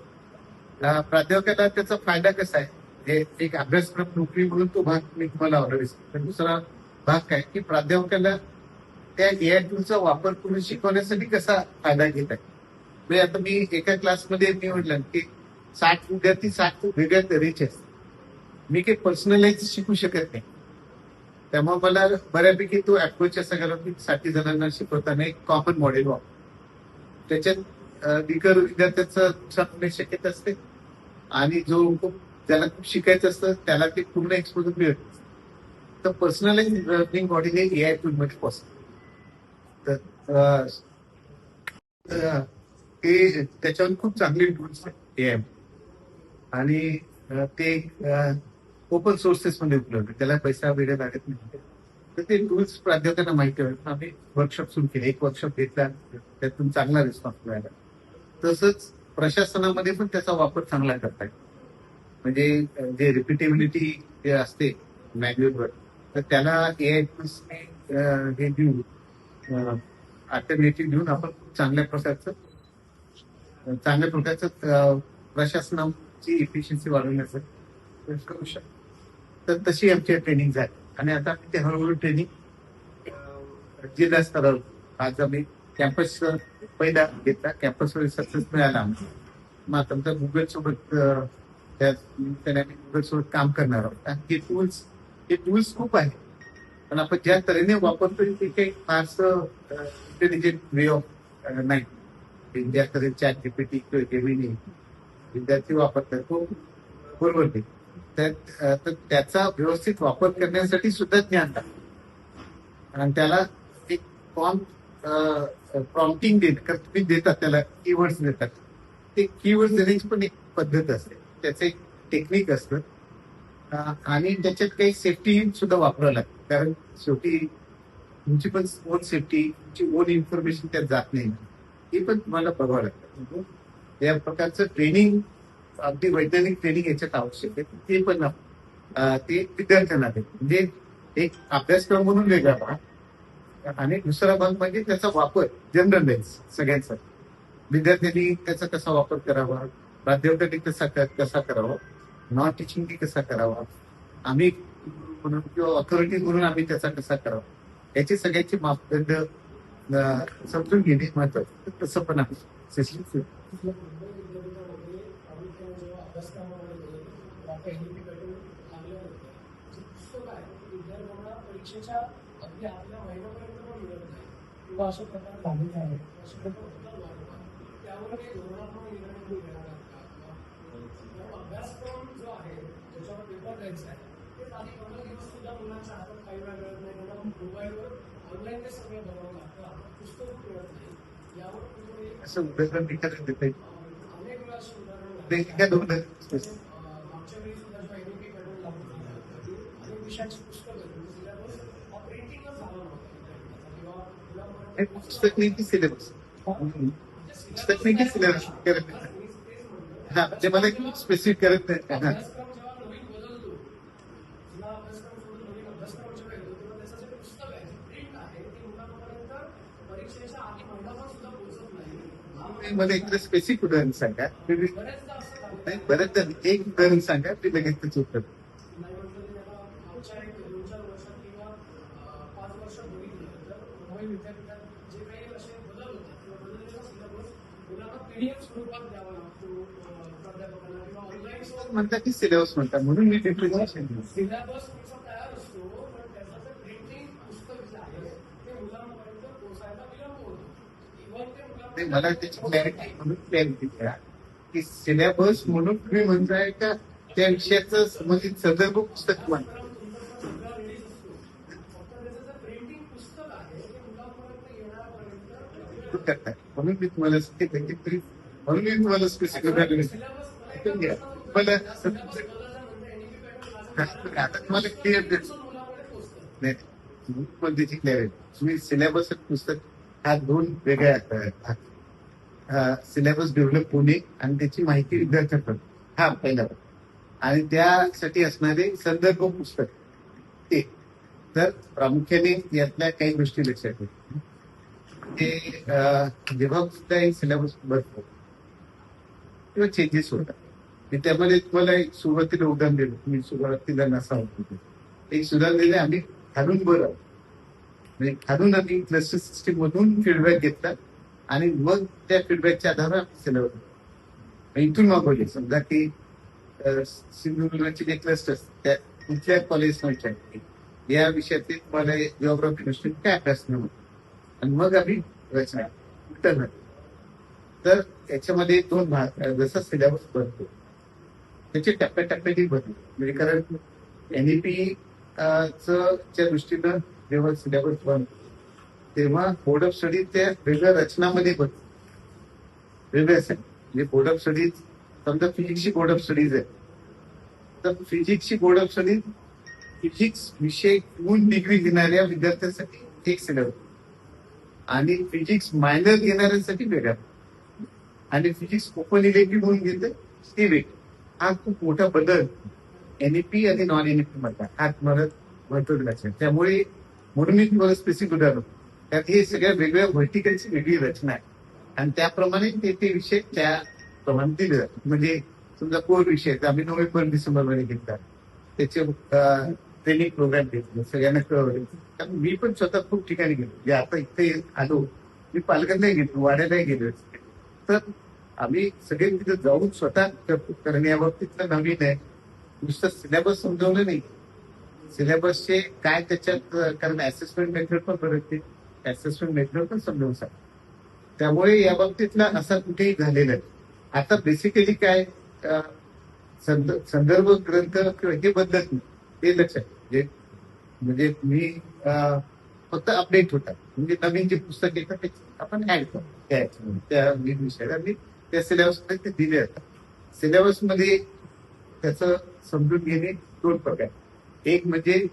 प्राध्यापकाला त्याचा फायदा कसा आहे एक अभ्यासक्रम नोकरी म्हणून तो भाग मी तुम्हाला ऑर्डर पण दुसरा भाग काय की प्राध्यापकाला त्या एआय टूलचा वापर करून शिकवण्यासाठी कसा फायदा घेत आहे. म्हणजे आता मी एका क्लासमध्ये मी म्हटलं की 60 विद्यार्थी 60 वेगळ्या तऱ्हेचे असतात. मी काही पर्सनलाइज शिकू शकत नाही. त्यामुळे मला बऱ्यापैकी तो अप्रोच असा केला की 60 जणांना शिकवताना एक कॉमन मॉडेल वापर त्याच्यात दिगर विद्यार्थ्याचं नुकसान होण्याची शक्यता असते आणि जो ज्याला खूप शिकायचं असतं त्याला ते पूर्ण एक्सपोजर मिळत असतं. तर पर्सनलाइज लर्निंग मॉडेल हे एआय टूल मध्ये पॉसिबल. तर ते त्याच्यावर खूप चांगले टूल्स आहेत एआय आणि ते ओपन सोर्सेस मध्ये उपलब्ध त्याला पैसा वेगळा लागत नाही. तर ते टूल्स प्राध्यापकांना माहिती आहे. आम्ही वर्कशॉप सुरू केले. एक वर्कशॉप घेतला त्यातून चांगला रिस्पॉन्स मिळाला. तसंच प्रशासनामध्ये पण त्याचा वापर चांगला करतायत. म्हणजे जे रिपिटेबिलिटी जे असते मॅन्युअलवर तर त्याला एआय टूल्सने हे देऊन अल्टरनेटिव्ह देऊन आपण चांगल्या प्रकारचं प्रशासनाची इफिशियन्सी वाढवण्याचं करू शकतो. तर तशी आमची ट्रेनिंग झाली आणि आता आम्ही ते हळूहळू ट्रेनिंग जिल्हा स्तरावर आज आम्ही कॅम्पस पहिला घेतला. कॅम्पसवर सक्सेस मिळाला आम्हाला. मग आता आमच्या गुगल सोबत गुगल सोबत काम करणार आहोत. आणि हे टूल्स खूप आहेत पण आपण ज्या तऱ्हेने वापरतो ते काही फारसं इंटेलिजंट वे ऑफ नाही. ज्या तऱ्हे चॅट जीपीटी किंवा जेमिनी विद्यार्थी वापरतात तो बरोबर नाही. तर त्याचा व्यवस्थित वापर करण्यासाठी सुद्धा ज्ञान लागतं आणि त्याला एक प्रॉम्प्टिंग कारण तुम्ही देतात त्याला कीवर्ड्स देतात. ते कीवर्ड्स देण्याची पण एक पद्धत असते. त्याचं एक टेक्निक असतं आणि त्याच्यात काही सेफ्टी सुद्धा वापरावं लागतं कारण शेवटी तुमची पण ओन सेफ्टी तुमची ओन इन्फॉर्मेशन त्यात जात नाही हे पण तुम्हाला बघावं लागतं. या प्रकारचं ट्रेनिंग अगदी वैज्ञानिक ट्रेनिंग याच्यात आवश्यक आहे. ते पण ते विद्यार्थ्यांना म्हणजे एक अभ्यासक्रम म्हणून वेगळा भाग आणि दुसरा भाग म्हणजे त्याचा वापर जनरल सगळ्यांचा विद्यार्थ्यांनी त्याचा कसा वापर करावा, प्राध्यापकांनी कसा करावा, नॉन टीचिंगनी कसा करावा, आम्ही म्हणून किंवा ऑथॉरिटी म्हणून आम्ही त्याचा कसा करावा याची सगळ्यांची मापदंड समजून घेणे महत्वाचं. तसं पण आहे सिस्टम. विद्यार्थ्यांना परीक्षेच्या अगदी आपल्या महिन्यापर्यंत पण मिळत नाही किंवा अशा प्रकार झालेले आहेत अशा प्रकार होतात वारंवार. त्यावर काही धोरणात्मक निर्णय तुम्ही घेणार आहात का? किंवा अभ्यासक्रम जो आहे ज्याच्यावर पेपर द्यायचा आहे ते आधी 15 दिवस सुद्धा मुलांच्या हातात काही वेळ मिळत नाही. त्यांना मोबाईलवर ऑनलाईन ते सगळं बघावं लागतं. पुस्तक मिळत नाही. यावर तुम्ही असं उदाहरण विचारत देता येईल. अनेक वेळा अशी उदाहरणं ते आहेत. काय दोन आहेत. मागच्या वेळी सुद्धा जेव्हा NEP पॅटर्न लागू झाला होता की अनेक विषयांची पुस्तकं म्हणजे सिलेबस हा प्रिंटिंगच झाला नव्हता विद्यार्थ्यांचा किंवा हे मुलांपर्यंत पुस्तक नाही की सिलेबस. पुस्तक नाही की सिलेबस करत नाही. हा म्हणजे मला स्पेसिफिक करत नाही. हा. अभ्यासक्रम जेव्हा नवीन बदलतो जुना अभ्यासक्रम सोडून नवीन अभ्यासक्रम जेव्हा येतो तेव्हा त्याचं जे पुस्तक आहे प्रिंट आहे ती मुलांपर्यंत परीक्षेच्या आधी महिनाभर सुद्धा पोहोचत नाही. मला एक स्पेसिफिक उदाहरण सांगा. बऱ्याचदा असं झालं नाही बरंच एक उदाहरण सांगा ते लगेच त्याचं उत्तर. नाही म्हटलं तरी त्याला मागच्या 2-4 वर्षात किंवा 5 वर्षात बघितलं तर मुंबई विद्यापीठात जे काही असे बदल होतात किंवा बदललेला सिलेबस मुलांना PDF स्वरूपात द्यावा लागतो प्राध्यापकांना किंवा ऑनलाईन म्हणतात की सिलेबस म्हणतात म्हणून मी डिफरन्शिएशन दिलं. सिलेबस तुमचा तयार असतो पण त्याचं जे प्रिंटिंग पुस्तक जे आहे ते मुलांपर्यंत पोहोचायला विलंब होतो. इव्हन ते नाही मला मुलांपर्यंत त्याची क्लॅरिटी म्हणून क्लॅरिटी द्या की सिलेबस म्हणून तुम्ही म्हणताय का त्या विषयाचं संबंधित संदर्भ पुस्तक म्हणतात. करताय म्हणून मी तुम्हाला सांगितलं म्हणून मी तुम्हाला स्पेसिफिक मला आता तुम्हाला क्लिअर नाही पण त्याची क्लिअरिटी तुम्ही सिलेबस पुस्तक हा दोन वेगळ्या सिलेबस डेव्हलप होणे आणि त्याची माहिती विद्यार्थ्यांकडून हा पहिला आणि त्यासाठी असणारे संदर्भ पुस्तक ते तर प्रामुख्याने यातल्या काही गोष्टी लक्षात येतील. ते जेव्हा सुद्धा सिलेबस बदलतो किंवा चेंजेस होतात मी त्यामध्ये तुम्हाला एक सुरुवातीला उदाहरण दिलं. मी सुरुवातीला नसा होतो एक उदाहरण दिलं आम्ही खालून बरं म्हणजे खालून आम्ही क्लस्टर सिस्टीम मधून फीडबॅक घेतला आणि मग त्या फीडबॅकच्या आधारावर सिलेबस इथून मागवले. समजा की सिंधुदुर्गचे जे क्लस्टर्स त्या कुठल्या कॉलेजला विचारते या विषयातील तुम्हाला जिओग्राफी दृष्टीने काय अभ्यास नव्हतं आणि मग आम्ही रचना उत्तर तर याच्यामध्ये दोन भाग जसा सिलेबस बनतो त्याचे टप्प्याटप्प्याने बनतो म्हणजे कारण NEP च्या दृष्टीनं जेव्हा सिलेबस बनतो तेव्हा बोर्ड ऑफ स्टडी त्या वेगळ्या रचनामध्ये बनतो वेगळ्या म्हणजे बोर्ड ऑफ स्टडीज समजा फिजिक्सची बोर्ड ऑफ स्टडीज आहे तर फिजिक्सची बोर्ड ऑफ स्टडीज फिजिक्स विषय घेऊन डिग्री घेणाऱ्या विद्यार्थ्यांसाठी एक सिलेबस आणि फिजिक्स मायनर घेणाऱ्यांसाठी वेगळा आणि फिजिक्स ओपन इलेक्टिव्ह म्हणून घेतं ते वेगळं. हा खूप मोठा बदल NEP आणि नॉन NEP मधला हा तुम्हाला महत्वाचा लक्षात. त्यामुळे म्हणून मी तुम्हाला स्पेसिफिक उदाहरण त्यात हे सगळ्या वेगळ्या व्हर्टिकलची वेगळी रचना आहे आणि त्याप्रमाणे ते विषय त्याप्रमाणे दिले जातात. म्हणजे समजा कोर विषय आम्ही नोव्हेंबर डिसेंबर मध्ये घेतला त्याचे ट्रेनिंग प्रोग्राम घेतले सगळ्यांना कळवले. मी पण स्वतः खूप ठिकाणी गेलो म्हणजे आता इथे आलो मी पालघरलाही गेलो वाड्यालाही गेलो तर आम्ही सगळे तिथे जाऊन स्वतः कारण या बाबतीतलं नवीन आहे नुसतं सिलेबस समजवलं नाही सिलेबसचे काय त्याच्यात कारण असेसमेंट मेथड पण बदलते असेसमेंट मेथड पण समजावून सांग त्यामुळे या बाबतीतला असा कुठेही झालेला आहे. आता बेसिकली काय संदर्भ ग्रंथ किंवा हे बदलत नाही ते लक्षात म्हणजे मी फक्त अपडेट होतात म्हणजे नवीन जे पुस्तक येतात ते आपण ऍड करतो त्या विषयाला मी त्या सिलेबस मध्ये ते दिले जातात. सिलेबस मध्ये त्याचं समजून घेणे दोन प्रकार एक म्हणजे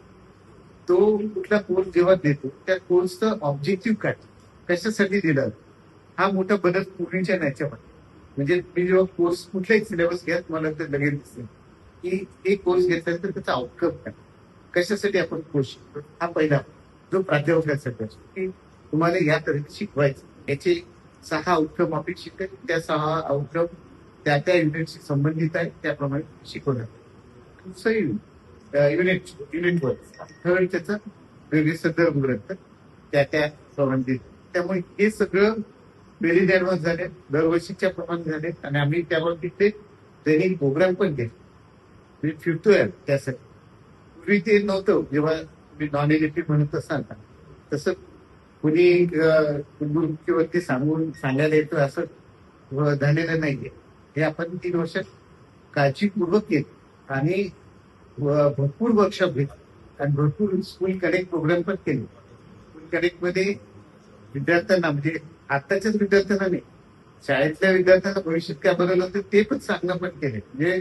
तो कुठला कोर्स जेव्हा देतो त्या कोर्सचं ऑब्जेक्टिव्ह काय कशासाठी दिला हा मोठा बदल पूर्वीच्या याच्यामध्ये म्हणजे मी जेव्हा कोर्स कुठलाही सिलेबस घ्या तुम्हाला ते लगेच दिसेल की एक कोर्स घेतल्यानंतर त्याचा आउटकम काय कशासाठी आपण कोर्स शिकतो हा पहिला जो प्राध्यापकासाठी असतो की तुम्हाला या तऱ्हेने शिकवायचं याचे 6 आउटकम अपेक्षित आहेत त्या 6 आउटकम त्या युनिटशी संबंधित आहेत त्याप्रमाणे शिकवणार. दुसरं युनिट वर थर्ड त्याचं वेगळे संदर्भ ग्रंथ त्या संबंधित त्यामुळे हे सगळं व्हेरी ऍडव्हान्स झाले दरवर्षीच्या प्रमाणे झाले आणि आम्ही त्याबाबतीत ते ट्रेनिंग प्रोग्राम पण घेतो म्हणजे फिरतोय त्यासाठी पूर्वी ते नव्हतं जेव्हा तुम्ही नॉन एनईपी म्हणत असाल ना, तसं कुणी मुख्यवरती सांगायला येतं असं झालेलं नाहीये. हे आपण 3 वर्षात काळजीपूर्वक केलं आणि भरपूर वर्कशॉप घेतली आणि भरपूर स्कूल कनेक्ट प्रोग्राम पण केले. स्कूल कनेक्ट मध्ये विद्यार्थ्यांना म्हणजे आताच्याच विद्यार्थ्यांना नाही, शाळेतल्या विद्यार्थ्यांना भविष्यात काय बदल होते ते पण सांगणं पण केले. म्हणजे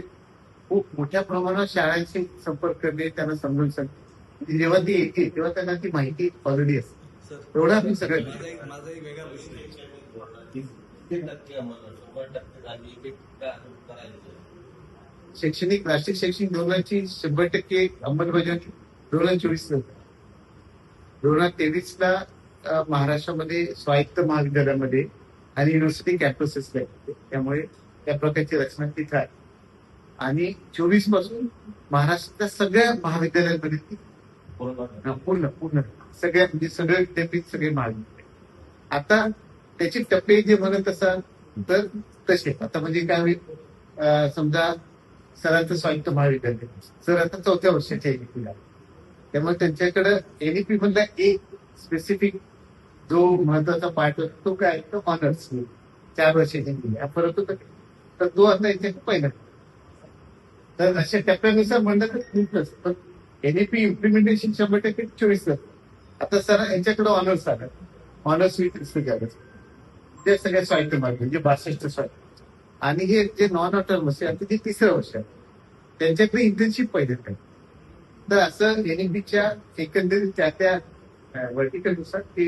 खूप मोठ्या प्रमाणात शाळांशी संपर्क करणे, त्यांना समजून सांगणे. जेव्हा ती येते तेव्हा त्यांना ती माहिती ऑलरेडी असते. सर एवढं आम्ही सगळं माझा एक वेगळा प्रश्न आहे. किती टक्के आम्हाला 100% झाली की काय करायचं? शैक्षणिक राष्ट्रीय शैक्षणिक धोरणाची 100% अंमलबजावणी 2024 2023 महाराष्ट्रामध्ये स्वायत्त महाविद्यालयामध्ये आणि युनिव्हर्सिटी कॅम्पसेसला आहे. त्यामुळे त्या प्रकारची रचना तिथे आहे आणि 24 पासून महाराष्ट्रातल्या सगळ्या महाविद्यालयांमध्ये ती पूर्ण पूर्ण सगळ्या म्हणजे सगळे विद्यापीठ सगळे महाविद्यालय. आता त्याचे टप्पे जे म्हणत असाल तर तसे आता म्हणजे काय होईल, समजा सरांचं स्वायत्त महाविद्यालय, सर आता 4थ्या वर्षाच्या एनईपीला, त्यामुळे त्यांच्याकडे एनईपी मधला एक स्पेसिफिक जो महत्वाचा पार्ट होता तो काय, तो ऑनर्स 4 वर्षाच्या हा फरक होता. तर तो आता इथे पहिला. तर अशा टप्प्यानुसार म्हणलं तर खूपच, पण एनईपी इम्प्लिमेंटेशन 100% 24. आता सर यांच्याकडे ऑनर्स आलं, ऑनर्स विथ रिस्क ते सगळ्या स्वायत्त मार्ग म्हणजे 62 स्वायत्त. आणि हे जे नॉन ऑटोनॉमस आहे आता ते 3रं वर्ष आहे, त्यांच्याकडे इंटर्नशिप पाहिजे काय. तर असं एनईपीच्या एकंदरीत त्या वर्टिकलनुसार ते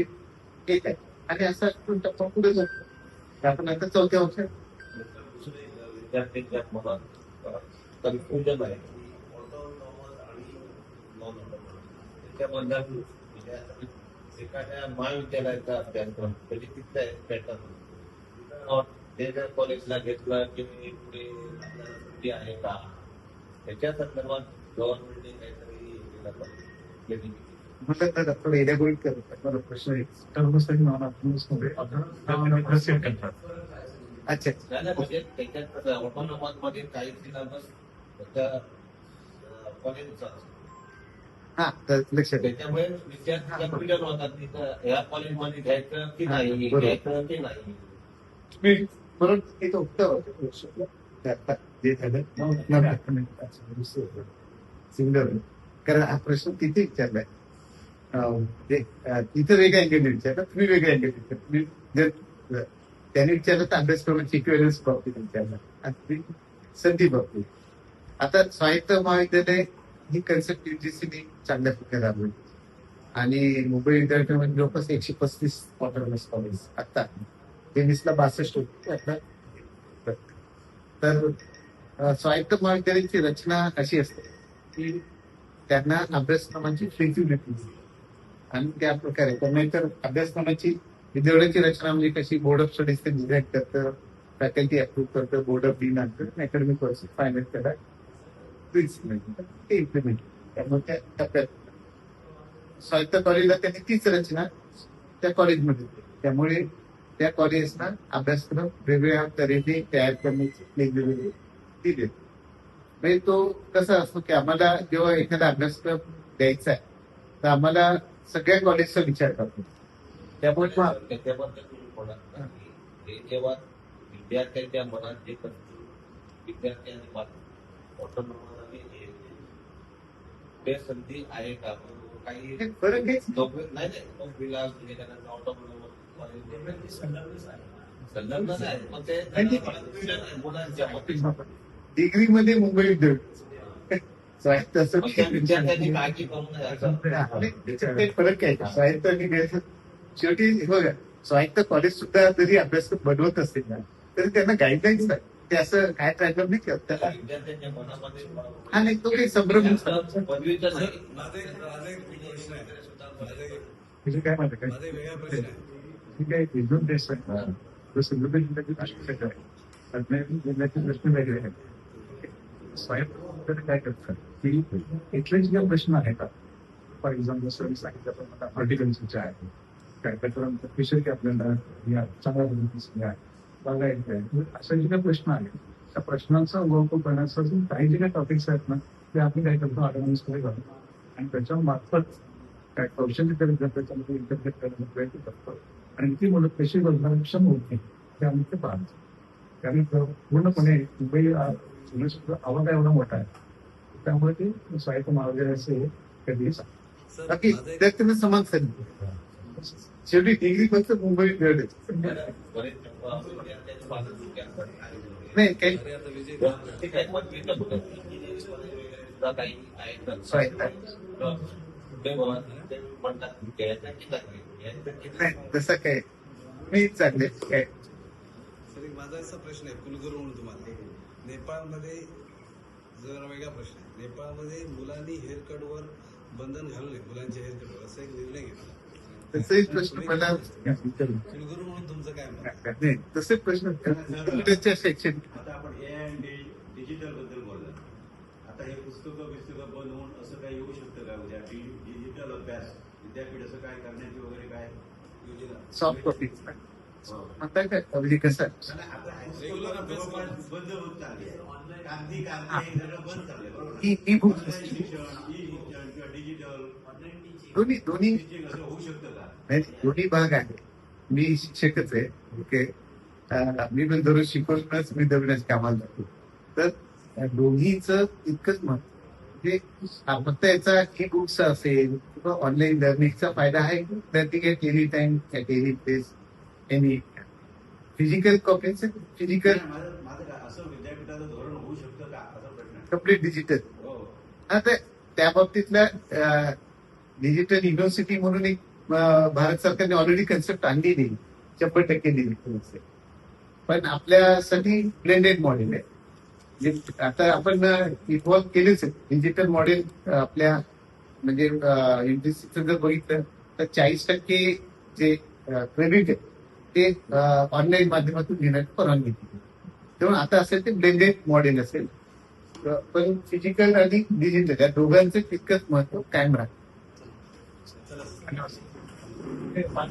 येत आहे आणि असा टप्पा पुढे जातो. आपण आता 4थ्या वर्षात विद्यार्थ्यांच्या मनात कन्फ्युजन आहे ऑटोनॉमस आणि नॉन ऑटोनॉमस त्याच्याबद्दल एखाद्या महाविद्यालयाचा अभ्यासक्रम म्हणजे तिथला पॅटर्न ते जर कॉलेजला घेतलं की पुढे आपल्याला सुट्टी आहे का, त्याच्या संदर्भात गव्हर्नमेंटने काहीतरी केलं पाहिजे. म्हणतात ना डॉक्टर एरियागोळीत करतात. मला प्रश्न आहे टर्मसाठी नॉन ऑटोनॉमस मध्ये अच्छा झालं म्हणजे त्याच्यात ऑटोनॉमस मध्ये काही सिलेबस कॉलेजचा हा तर लक्षात आहे. त्याच्यामुळे विद्यार्थी कन्फ्युजन होतात की या कॉलेजमध्ये घ्यायचं की नाही, बरोबर. घ्यायचं की नाही. परत इथं उत्तर जे झालं सिमिलर, कारण हा प्रश्न तिथे विचारलाय तिथं वेगळ्या अँगल विचारला, तुम्ही वेगळ्या अँगल विचारला. तुम्ही जर त्याने विचारलं तर अभ्यासक्रमाची इक्वेलन्स बाबतीत विचारला आणि तुम्ही संधी बाबतीत. आता स्वायत्त महाविद्यालय ही कन्सेप्ट युजीसीने चांगल्या प्रकारे राबवली आणि मुंबई विद्यापीठामध्ये जवळपास 135 ऑटोनॉमस कॉलेज आता 23ला 62 होती आता. तर स्वायत्त महाविद्यालयाची रचना अशी असते की त्यांना अभ्यासक्रमाची फ्लेक्सिबिलिटी आणि त्या प्रकारे तर अभ्यासक्रमाची विद्यापीठाची रचना म्हणजे कशी, बोर्ड ऑफ स्टडीज ते डिझाईन करतं, फॅकल्टी अप्रूव्ह करतं, बोर्ड ऑफ डीन आणतं, अकॅडमिक वर्ष फायनल करा ते इम्प्लिमेंट. त्यामुळे त्या टप्प्यात स्वायत्त कॉलेजला त्यांनी तीच रचना त्या कॉलेजमध्ये, त्यामुळे त्या कॉलेजना अभ्यासक्रम वेगवेगळ्या तऱ्हेने तयार करण्याची फ्लेक्सिबिलिटी दिली. म्हणजे तो कसा असतो की आम्हाला जेव्हा एखादा अभ्यासक्रम द्यायचा आहे तर आम्हाला सगळ्या कॉलेजचा विचार करतो. त्यामुळे त्याच्याबद्दल तुम्ही बोला हे जेव्हा विद्यार्थ्यांच्या मनात जे विद्यार्थ्यांनी ऑटोनॉमस आणि ते संधी आहे का, काही फरक आहे. नाही नोकरीला गेल्यानंतर ऑटोनॉमस संलग्न आहे पण ते मुलांच्या डिग्री मध्ये मुंबई विद्यापीठ स्वायत्त असं विद्यार्थ्यांनी काळजी करू नये. ते फरक आहे. स्वायत्त आणि गैर शेवटी बघा स्वायत्त कॉलेज सुद्धा जरी अभ्यासक्रम बनवत असतील ना तरी त्यांना गाईडलाईन्स आहे. ते असं काय ट्रॅकअप नाही करत त्याला. विद्यार्थ्यांच्या मनामध्ये हा नाही तो काही संभ्रम पदवीचा माझा एक प्रश्न आहे. म्हणजे काय म्हणतं काय माझा एक वेगळा प्रश्न आहे. ठीक आहे एकदम बेस्ट आहे. तो सिंधुदुर्ग जिल्ह्याचे प्रश्न आहे, रत्नागिरी जिल्ह्याचे प्रश्न वेगळे आहेत. स्वायत्त काय करतात की इथले जे प्रश्न आहेत फॉर एक्झाम्पल सर सांगितलं पण आता हॉर्टिकल्चरचे आहे काय त्याच्यानंतर फिशर की आपल्याला या चांगल्या पद्धतीचे आहे बघायचं आहे. असे जे काही प्रश्न आहेत त्या प्रश्नांचा अवलोकन करण्यासाठी काही जे काही टॉपिक्स आहेत ना ते आपण काय करतो ऑटोनॉमसमध्ये घालतो आणि त्याच्या मार्फत काय कौशल्य तरी त्याच्यामध्ये इंटरप्रेट करण्याचा प्रयत्न करतो आणि ती मुलं कशी बदलण्याक्षम होत नाही ते आम्ही ते पाहतो. कारण पूर्णपणे मुंबई आवाज एवढा मोठा आहे त्यामुळे ते स्वायत्त महाविद्यालय असे कधी सर बाकी माझा एक विद्यार्थ्यांना समान संधी. शेवटी डिग्री फक्त मुंबई मिळते बरेच विद्यार्थ्यांचे पालक विद्यार्थी आहेत. नाही काही अरे आता विजय ठीक आहे पदवी तर कुठं सुद्धा काही आहेत ना. स्वायत्त ते बोला, ते म्हणतात की खेळायचं नाही तसं काय मी चांगले काय सर एक माझा असा प्रश्न आहे कुलगुरू म्हणून तुम्हाला. नेपाळमध्ये जरा वेगळा प्रश्न आहे. नेपाळमध्ये मुलांनी हेअरकटवर बंधन घालू नये, मुलांच्या हेअरकटवर असा एक निर्णय घेतला. तसंही प्रश्न मला कुलगुरू म्हणून तुमचं काय मत आहे? नाही तसे प्रश्न कॉम्प्युटरच्या शैक्षणिक आता आपण ए अँड डिजिटल बद्दल बोललो. आता हे पुस्तकं बंद होऊन असं काही येऊ शकतं का उद्या डिजिटल अभ्यास विद्यापीठ असं काय करण्याची वगैरे काय योजना? सॉफ्ट कॉपी हो. म्हणताय काय म्हणजे कसं आहे? आणि आता Regular अभ्यास जवळपास बंद होत चालली आहे. कागदी हे सगळं बंद चाललंय बरोबर. ई बुक Online शिक्षण, ई शिक्षण किंवा डिजिटल दोन्ही टीचिंग असं होऊ शकतं का? नाही, दोन्ही भाग आहे. मी शिक्षकच आहे. ओके मी पण दररोज शिकवूनच मी दररोज कामाला जातो. तर दोन्हीच इतकंच मत म्हणजे फक्त याचा ई बुक्स असेल किंवा ऑनलाईन लर्निंगचा फायदा आहे विद्यार्थी काय any time any place any physical कॉपीचं फिजिकल माझं काय असं विद्यापीठाचं धोरण होऊ शकतं का असा प्रश्न आहे. कम्प्लीट डिजिटल हो. आता त्या बाबतीतल्या डिजिटल युनिव्हर्सिटी म्हणून एक भारत सरकारने ऑलरेडी कन्सेप्ट आणली नाही 100% डिजिटल. पण आपल्यासाठी ब्लेंडेड मॉडेल आहे. आता आपण इन्व्हॉल्व केलेच आहे डिजिटल मॉडेल. आपल्या म्हणजे युनिव्हर्सिटीचं जर बघितलं तर 40% जे क्रेडिट आहे ते ऑनलाईन माध्यमातून घेण्याची परवानगी दिली. तेव्हा आता असेल ते ब्लेंडेड मॉडेल असेल. पण फिजिकल आणि डिजिटल या दोघांचं तितकंच महत्व कायम राहतं. चला